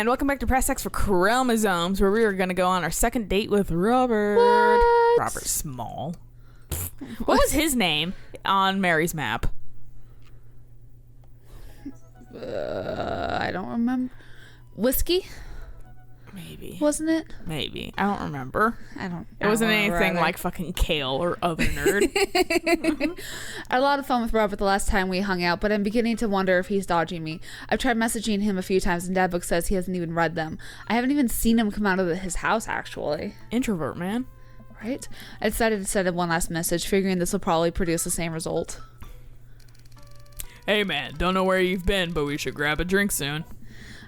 And welcome back to Press X for Chromosomes, where we are going to go on our second date with Robert. What? Robert Small. What was his name on Mary's map? I don't remember. Whiskey? Maybe. Wasn't it? Maybe. I don't remember. It wasn't anything like fucking Kale or other nerd. I had a lot of fun with Robert the last time we hung out, but I'm beginning to wonder if he's dodging me. I've tried messaging him a few times, and Dadbook says he hasn't even read them. I haven't even seen him come out of his house, actually. Introvert, man. Right? I decided to send him one last message, figuring this will probably produce the same result. Hey, man, don't know where you've been, but we should grab a drink soon.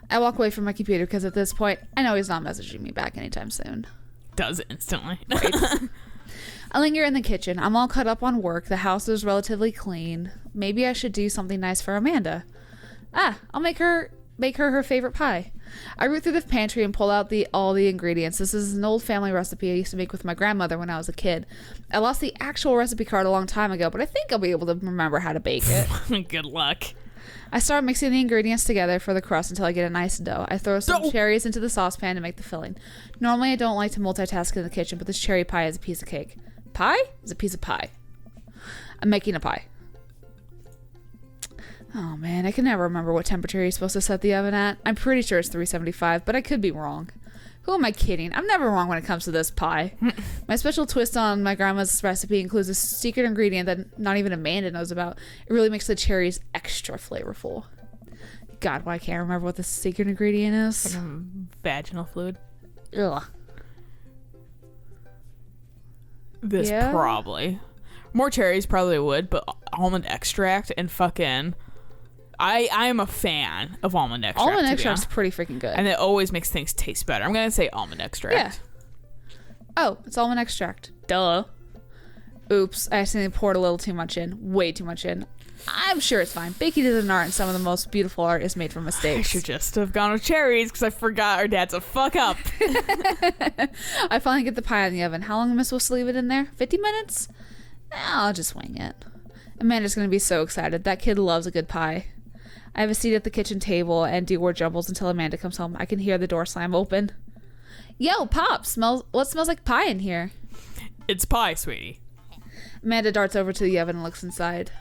I walk away from my computer because at this point, I know he's not messaging me back anytime soon. Does instantly. Right. I linger in the kitchen. I'm all cut up on work. The house is relatively clean. Maybe I should do something nice for Amanda. I'll make her her favorite pie. I root through the pantry and pull out all the ingredients. This is an old family recipe I used to make with my grandmother when I was a kid. I lost the actual recipe card a long time ago, but I think I'll be able to remember how to bake it. Good luck. I start mixing the ingredients together for the crust until I get a nice dough. I throw some cherries into the saucepan to make the filling. Normally, I don't like to multitask in the kitchen, but this cherry pie is a piece of cake. Pie is a piece of pie. I'm making a pie. Oh man, I can never remember what temperature you're supposed to set the oven at. I'm pretty sure it's 375, but I could be wrong. Who am I kidding? I'm never wrong when it comes to this pie. My special twist on my grandma's recipe includes a secret ingredient that not even Amanda knows about. It really makes the cherries extra flavorful. God, why I can't remember what the secret ingredient is. Vaginal fluid. Ugh. This probably. More cherries probably would, but almond extract and fucking... I am a fan of almond extract. Almond extract's pretty freaking good. And it always makes things taste better. I'm going to say almond extract. Yeah. Oh, it's almond extract. Duh. Oops, I accidentally poured a little too much in. Way too much in. I'm sure it's fine. Baking is an art, and some of the most beautiful art is made from mistakes. I should just have gone with cherries because I forgot our dad's a fuck up. I finally get the pie in the oven. How long am I supposed to leave it in there? 50 minutes? I'll just wing it. Amanda's going to be so excited. That kid loves a good pie. I have a seat at the kitchen table and do word jumbles until Amanda comes home. I can hear the door slam open. Yo, Pop, what smells like pie in here? It's pie, sweetie. Amanda darts over to the oven and looks inside.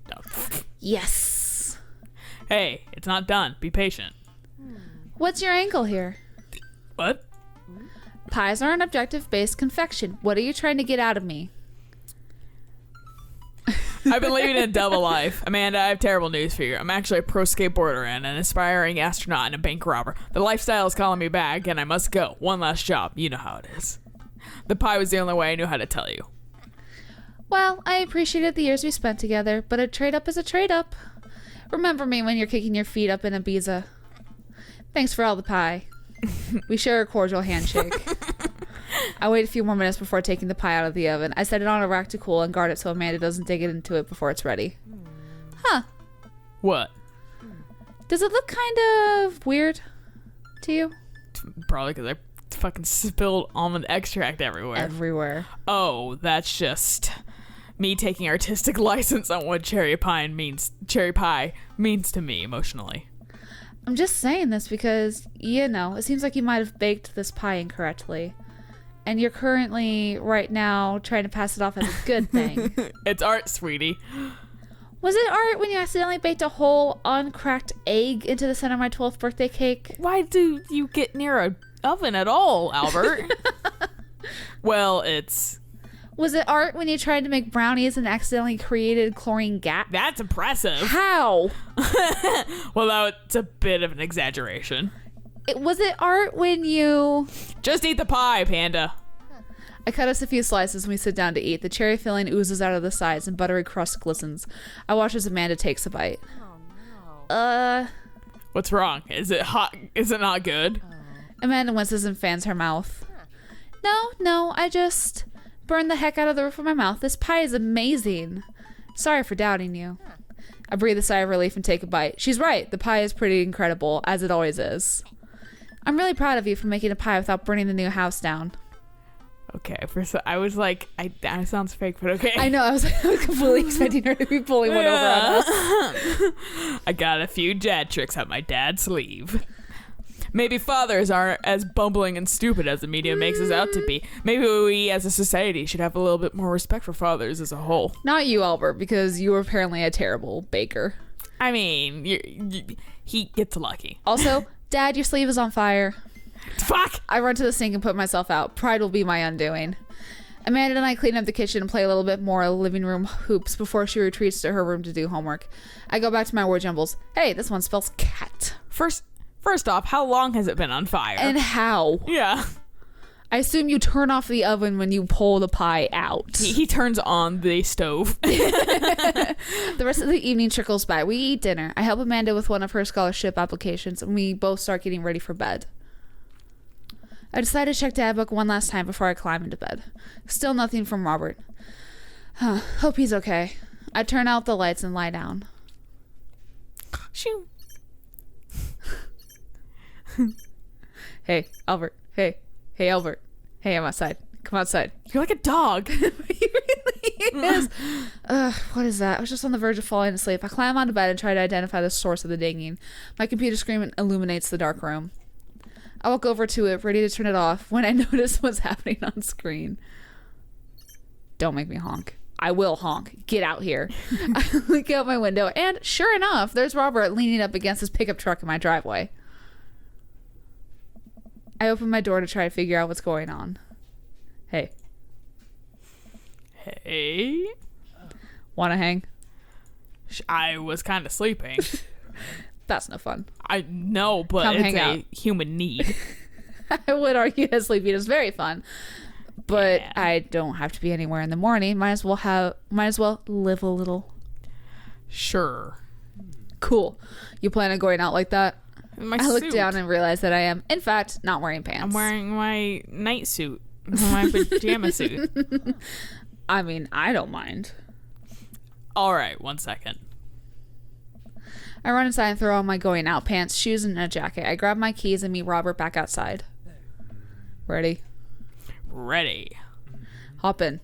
No. Yes. Hey, it's not done. Be patient. What's your angle here? What? Pies are an objective-based confection. What are you trying to get out of me? I've been living a double life. Amanda, I have terrible news for you. I'm actually a pro skateboarder and an aspiring astronaut and a bank robber. The lifestyle is calling me back, and I must go. One last job. You know how it is. The pie was the only way I knew how to tell you. Well, I appreciated the years we spent together, but a trade-up is a trade-up. Remember me when you're kicking your feet up in Ibiza. Thanks for all the pie. We share a cordial handshake. I wait a few more minutes before taking the pie out of the oven. I set it on a rack to cool and guard it so Amanda doesn't dig it into it before it's ready. Huh. What? Does it look kind of weird to you? Probably because I fucking spilled almond extract everywhere. Everywhere. Oh, that's just me taking artistic license on what cherry pie means to me emotionally. I'm just saying this because, it seems like you might have baked this pie incorrectly. And you're currently, right now, trying to pass it off as a good thing. It's art, sweetie. Was it art when you accidentally baked a whole uncracked egg into the center of my 12th birthday cake? Why do you get near a oven at all, Albert? Well, it's... Was it art when you tried to make brownies and accidentally created chlorine gas? That's impressive. How? Well, that's a bit of an exaggeration. Was it art when you... Just eat the pie, Panda. I cut us a few slices and we sit down to eat. The cherry filling oozes out of the sides and buttery crust glistens. I watch as Amanda takes a bite. Oh, no. What's wrong? Is it hot? Is it not good? Amanda winces and fans her mouth. No, I just burned the heck out of the roof of my mouth. This pie is amazing. Sorry for doubting you. I breathe a sigh of relief and take a bite. She's right. The pie is pretty incredible, as it always is. I'm really proud of you for making a pie without burning the new house down. Okay, I was like, that sounds fake, but okay. I know, I was completely expecting her to be pulling one over on us. I got a few dad tricks up my dad's sleeve. Maybe fathers aren't as bumbling and stupid as the media makes us out to be. Maybe we as a society should have a little bit more respect for fathers as a whole. Not you, Albert, because you were apparently a terrible baker. I mean, he gets lucky. Also, Dad, your sleeve is on fire. Fuck! I run to the sink and put myself out. Pride will be my undoing. Amanda and I clean up the kitchen and play a little bit more living room hoops before she retreats to her room to do homework. I go back to my word jumbles. Hey, this one spells cat. First off, how long has it been on fire? And how? Yeah. I assume you turn off the oven when you pull the pie out. He turns on the stove. The rest of the evening trickles by. We eat dinner. I help Amanda with one of her scholarship applications, and we both start getting ready for bed. I decide to check Dad book one last time before I climb into bed. Still nothing from Robert. Hope he's okay. I turn out the lights and lie down. Shoo. Hey, Albert. Hey, Albert. Hey, I'm outside. Come outside. You're like a dog. He really is. What is that? I was just on the verge of falling asleep. I climb onto bed and try to identify the source of the dinging. My computer screen illuminates the dark room. I walk over to it, ready to turn it off, when I notice what's happening on screen. Don't make me honk. I will honk. Get out here. I look out my window, and sure enough, there's Robert leaning up against his pickup truck in my driveway. I open my door to try to figure out what's going on. Hey. Hey. Wanna hang? I was kind of sleeping. That's no fun. I know, but Come it's hang a out. human need. I would argue that sleeping is very fun, but Yeah. I don't have to be anywhere in the morning. Might as well live a little. Sure. Cool. You plan on going out like that? My I look suit. down and realize that I am, in fact, not wearing pants. I'm wearing my night suit. My pajama suit. I mean, I don't mind. All right, 1 second. I run inside and throw on my going out pants, shoes, and a jacket. I grab my keys and meet Robert back outside. Ready? Ready. Hop in.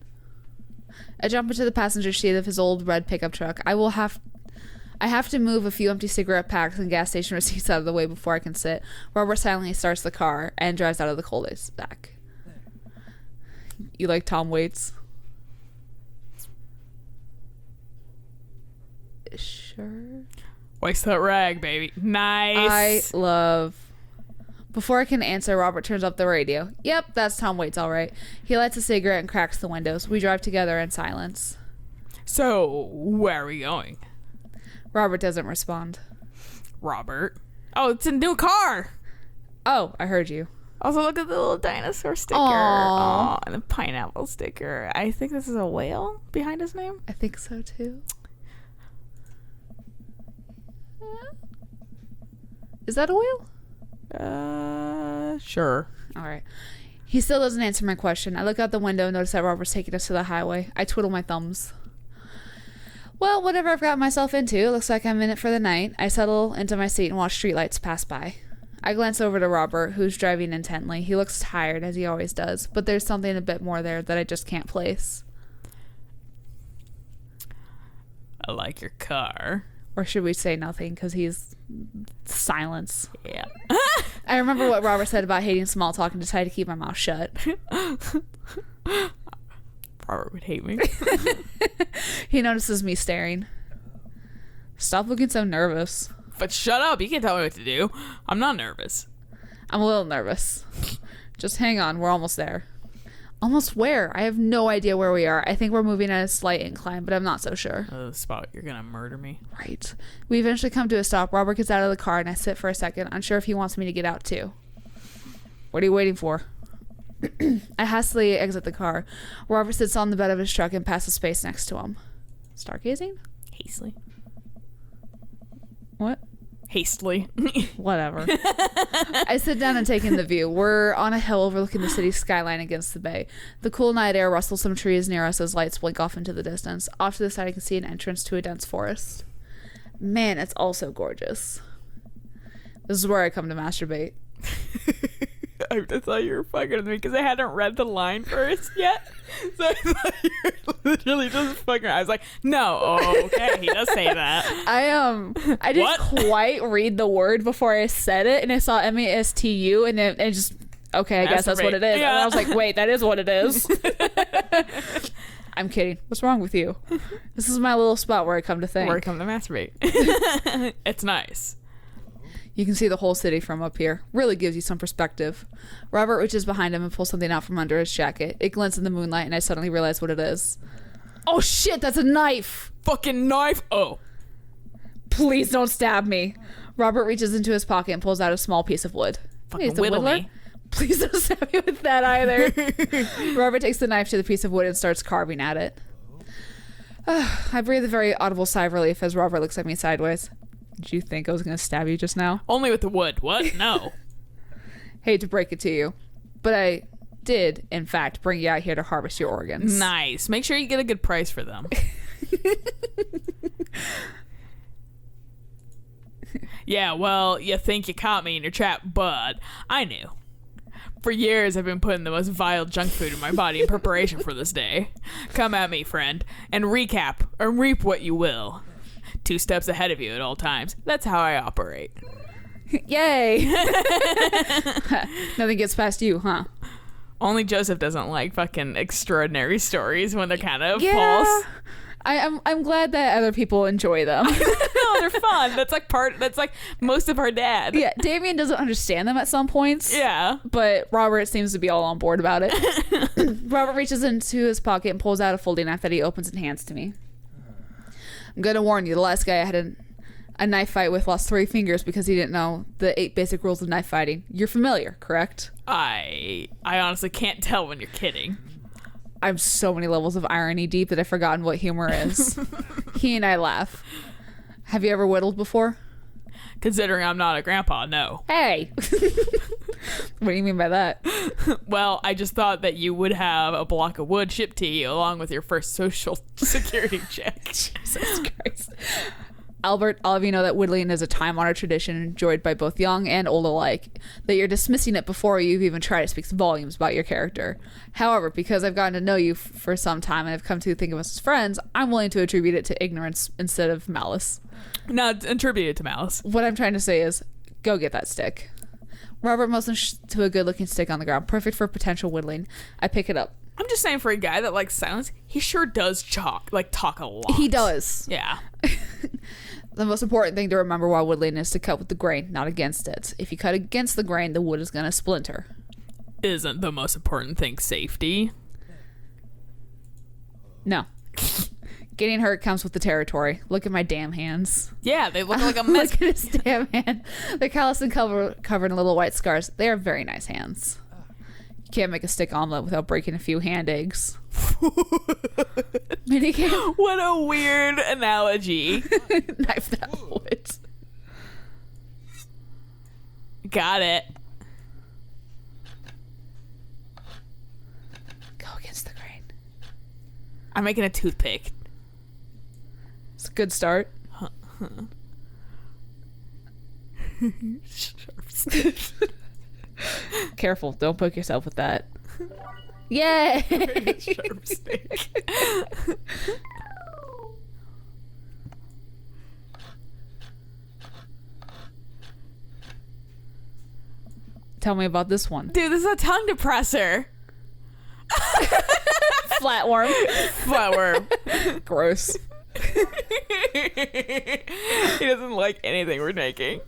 I jump into the passenger seat of his old red pickup truck. I have to move a few empty cigarette packs and gas station receipts out of the way before I can sit. Robert silently starts the car and drives out of the cul-de-sac. You like Tom Waits? Sure. Waste that rag, baby. Nice. I love. Before I can answer, Robert turns up the radio. Yep, that's Tom Waits, all right. He lights a cigarette and cracks the windows. We drive together in silence. So, where are we going? Robert doesn't respond. Robert. Oh, it's a new car. Oh, I heard you. Also, look at the little dinosaur sticker. Aw. Aw, and the pineapple sticker. I think this is a whale behind his name. I think so too. Is that a whale? Sure. All right. He still doesn't answer my question. I look out the window and notice that Robert's taking us to the highway. I twiddle my thumbs. Well, whatever I've got myself into, looks like I'm in it for the night. I settle into my seat and watch streetlights pass by. I glance over to Robert, who's driving intently. He looks tired, as he always does, but there's something a bit more there that I just can't place. I like your car. Or should we say nothing, because he's silence. Yeah. I remember what Robert said about hating small talk and decided to keep my mouth shut. Robert would hate me. He notices me staring. Stop looking so nervous. But shut up. You can't tell me what to do. I'm not nervous. I'm a little nervous. Just hang on. We're almost there. Almost where? I have no idea where we are. I think we're moving at a slight incline, but I'm not so sure. The spot. You're going to murder me. Right. We eventually come to a stop. Robert gets out of the car and I sit for a second, unsure if he wants me to get out too. What are you waiting for? I hastily exit the car. Robert sits on the bed of his truck and passes space next to him. Stargazing? Hastily. What? Hastily. Whatever. I sit down and take in the view. We're on a hill overlooking the city skyline against the bay. The cool night air rustles some trees near us as lights blink off into the distance. Off to the side I can see an entrance to a dense forest. Man, it's also gorgeous. This is where I come to masturbate. I thought you were fucking with me because I hadn't read the line first yet. So I thought you were literally just fucking. I was like, no, okay, he does say that. I didn't quite read the word before I said it, and I saw MASTU, and it just okay. I guess that's what it is. Yeah. And I was like, wait, that is what it is. I'm kidding. What's wrong with you? This is my little spot where I come to think. Where I come to masturbate. It's nice. You can see the whole city from up here. Really gives you some perspective. Robert reaches behind him and pulls something out from under his jacket. It glints in the moonlight, and I suddenly realize what it is. Oh shit, that's a knife! Fucking knife! Oh. Please don't stab me. Robert reaches into his pocket and pulls out a small piece of wood. Fucking It's a whittle whittler? me. Please don't stab me with that either. Robert takes the knife to the piece of wood and starts carving at it. I breathe a very audible sigh of relief as Robert looks at me sideways. Did you think I was going to stab you just now? Only with the wood. What? No. Hate to break it to you, but I did, in fact, bring you out here to harvest your organs. Nice. Make sure you get a good price for them. Yeah, well, you think you caught me in your trap, but I knew. For years, I've been putting the most vile junk food in my body in preparation for this day. Come at me, friend, and recap or reap what you will. 2 steps ahead of you at all times. That's how I operate. Yay! Nothing gets past you, huh? Only Joseph doesn't like fucking extraordinary stories when they're kind of Yeah. false. I'm glad that other people enjoy them. No, they're fun. That's like most of our dad. Yeah, Damien doesn't understand them at some points. Yeah. But Robert seems to be all on board about it. Robert reaches into his pocket and pulls out a folding knife that he opens and hands to me. I'm gonna warn you, the last guy I had a knife fight with lost 3 fingers because he didn't know the 8 basic rules of knife fighting. You're familiar, correct? I honestly can't tell when you're kidding. I'm so many levels of irony deep that I've forgotten what humor is. He and I laugh. Have you ever whittled before? Considering I'm not a grandpa, no. Hey! What do you mean by that? Well, I just thought that you would have a block of wood shipped to you along with your first social security check. Jesus Christ. Albert, all of you know that whittling is a time-honored tradition enjoyed by both young and old alike. That you're dismissing it before you've even tried it speaks volumes about your character. However, because I've gotten to know you for some time and I've come to think of us as friends, I'm willing to attribute it to ignorance instead of malice. No, attribute it to malice. What I'm trying to say is, go get that stick. Robert motions to a good-looking stick on the ground, perfect for potential whittling. I pick it up. I'm just saying, for a guy that likes silence, he sure does talk a lot. He does. Yeah. The most important thing to remember while whittling is to cut with the grain, not against it. If you cut against the grain, the wood is going to splinter. Isn't the most important thing safety? No. Getting hurt comes with the territory. Look at my damn hands. Yeah, they look like a mess. Look at his damn hand. They're calloused and covered in little white scars. They are very nice hands. You can't make a stick omelet without breaking a few hand eggs. Minicam. What a weird analogy. Knife that wood. Got it. Go against the grain. I'm making a toothpick. It's a good start. Careful, don't poke yourself with that. Yay! Sharp stick. Tell me about this one. Dude, this is a tongue depressor. Flatworm. Flatworm. Gross. He doesn't like anything we're making.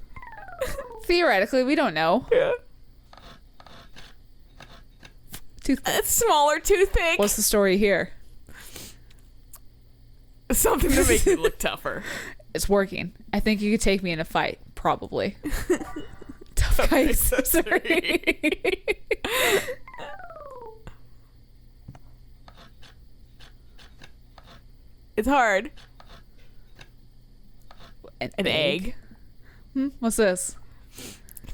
Theoretically, we don't know. Yeah. Toothpick. A smaller toothpick. What's the story here? Something to make me look tougher. It's working. I think you could take me in a fight. Probably. Tough guys. Sorry. It's hard. An egg. What's this?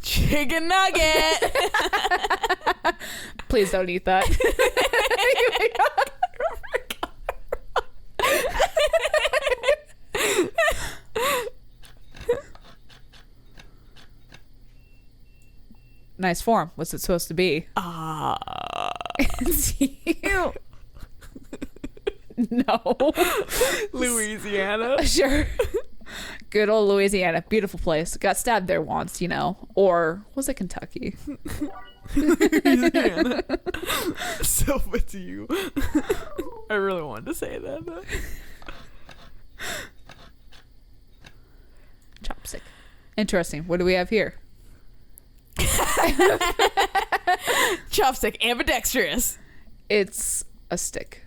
Chicken nugget. Please don't eat that. Nice form. What's it supposed to be? It's you. No. Louisiana. Sure. Good old Louisiana. Beautiful place. Got stabbed there once, you know. Or was it Kentucky? Louisiana. So it's you. I really wanted to say that, though. Chopstick. Interesting. What do we have here? Chopstick, ambidextrous. It's a stick.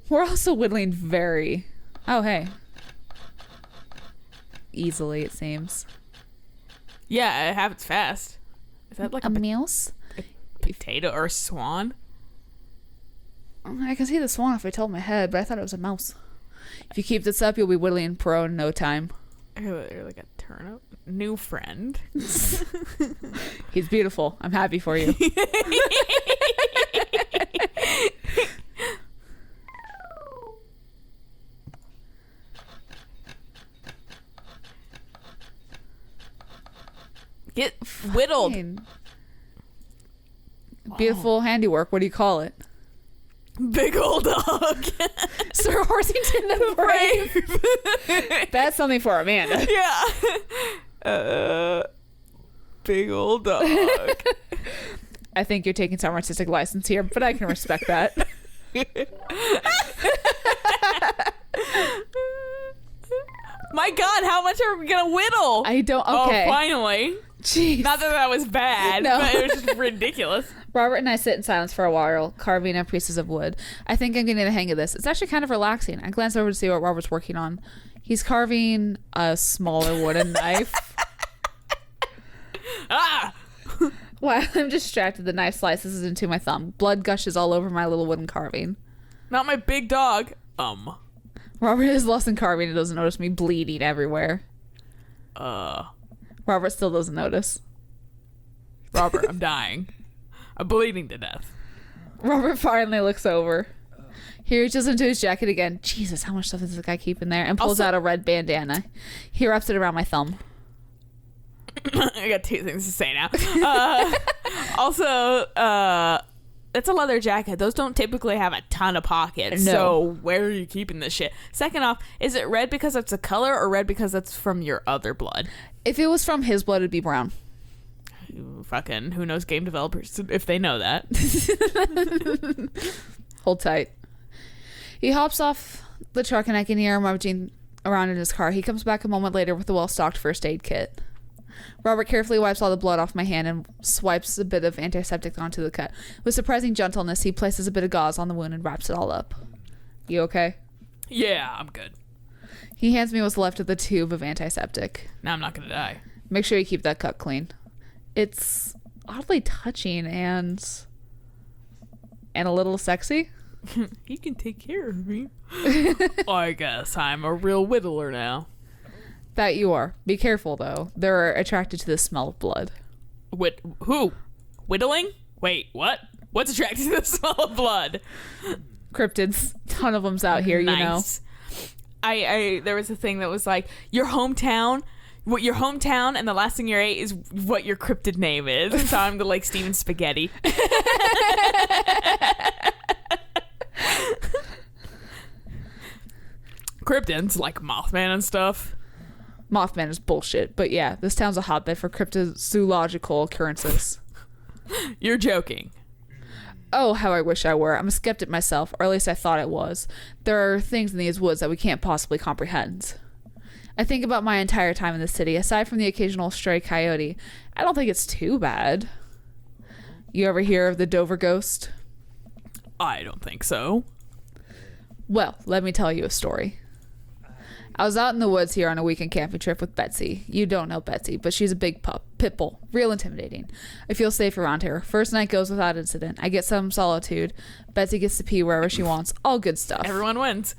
We're also whittling very... Oh, hey. Easily, it seems. Yeah, it happens fast. Is that like a mouse? a potato or a swan? I can see the swan if I tilt my head, but I thought it was a mouse. If you keep this up, you'll be whittling pro in no time. Or like a turnip? New friend. He's beautiful. I'm happy for you. Get whittled. Fine. Beautiful handiwork. What do you call it? Big old dog. Sir Horsington the Brave. That's something for Amanda. Yeah. Big old dog. I think you're taking some artistic license here, but I can respect that. My God, how much are we gonna whittle? I don't. Okay. Oh, finally. Jeez. Not that that was bad, No. but it was just ridiculous. Robert and I sit in silence for a while, carving on pieces of wood. I think I'm getting the hang of this. It's actually kind of relaxing. I glance over to see what Robert's working on. He's carving a smaller wooden knife. Ah! While I'm distracted, the knife slices into my thumb. Blood gushes all over my little wooden carving. Not my big dog. Robert is lost in carving and doesn't notice me bleeding everywhere. Robert still doesn't notice. Robert, I'm dying. I'm bleeding to death. Robert finally looks over. He reaches into his jacket again. Jesus, how much stuff does this guy keep in there? And pulls out a red bandana. He wraps it around my thumb. I got two things to say now. Also, it's a leather jacket. Those don't typically have a ton of pockets. No. So where are you keeping this shit? Second off, is it red because it's a color or red because it's from your other blood? If it was from his blood, it'd be brown. Fucking who knows game developers if they know that. Hold tight. He hops off the truck and I can hear him rummaging around in his car. He comes back a moment later with a well-stocked first aid kit. Robert carefully wipes all the blood off my hand and swipes a bit of antiseptic onto the cut. With surprising gentleness, he places a bit of gauze on the wound and wraps it all up. You okay? Yeah, I'm good. He hands me what's left of the tube of antiseptic. Now I'm not gonna die. Make sure you keep that cut clean. It's oddly touching and a little sexy. He can take care of me. I guess I'm a real whittler now. That you are. Be careful, though. They're attracted to the smell of blood. Who? Whittling? Wait, what? What's attracted to the smell of blood? Cryptids. Ton of them's out here, Nice. You know. There was a thing that was like, your hometown, and the last thing you ate is what your cryptid name is. So I'm the like Steven Spaghetti. Cryptids like Mothman and stuff. Mothman is bullshit, but yeah, this town's a hotbed for cryptozoological occurrences. You're joking. Oh, how I wish I were. I'm a skeptic myself, or at least I thought I was. There are things in these woods that we can't possibly comprehend. I think about my entire time in the city. Aside from the occasional stray coyote, I don't think it's too bad. You ever hear of the Dover ghost? I don't think so. Well, let me tell you a story. I was out in the woods here on a weekend camping trip with Betsy. You don't know Betsy, but she's a big pit bull. Real intimidating. I feel safe around her. First night goes without incident. I get some solitude. Betsy gets to pee wherever she wants. All good stuff. Everyone wins.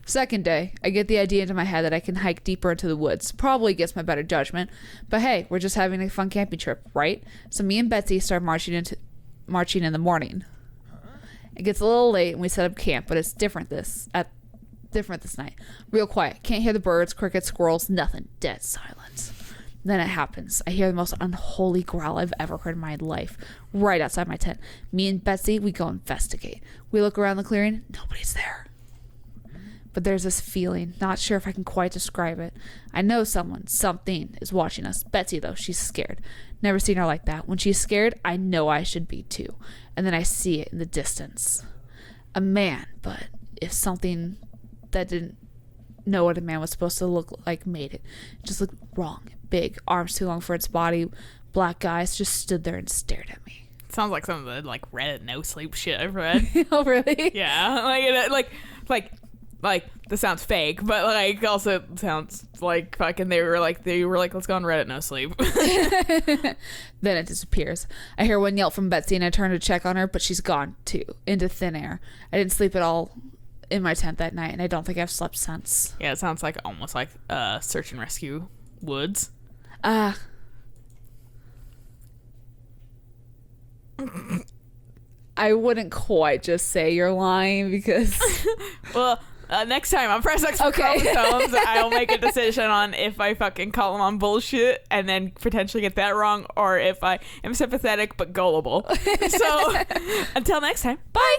Second day, I get the idea into my head that I can hike deeper into the woods. Probably against my better judgment. But hey, we're just having a fun camping trip, right? So me and Betsy start marching in the morning. It gets a little late and we set up camp, but it's different different this night. Real quiet. Can't hear the birds, crickets, squirrels, nothing. Dead silence. Then it happens. I hear the most unholy growl I've ever heard in my life, right outside my tent. Me and Betsy, we go investigate. We look around the clearing. Nobody's there. But there's this feeling. Not sure if I can quite describe it. I know something is watching us. Betsy, though, she's scared. Never seen her like that. When she's scared, I know I should be too. And then I see it in the distance. A man, but if something that didn't know what a man was supposed to look like made it. It just looked wrong. Big, arms too long for its body, black eyes, just stood there and stared at me. Sounds like some of the like Reddit no sleep shit I've read. Oh, really? Yeah, like this sounds fake, but like also sounds like fucking they were like let's go on Reddit no sleep. Then it disappears. I hear one yelp from Betsy and I turn to check on her, but she's gone too, into thin air. I didn't sleep at all in my tent that night, and I don't think I've slept since. Yeah, it sounds like almost like search and rescue woods. I wouldn't quite just say you're lying because Well, next time on Press X for Okay. Chromosomes, I'll make a decision on if I fucking call them on bullshit and then potentially get that wrong, or if I am sympathetic but gullible. So, until next time, bye.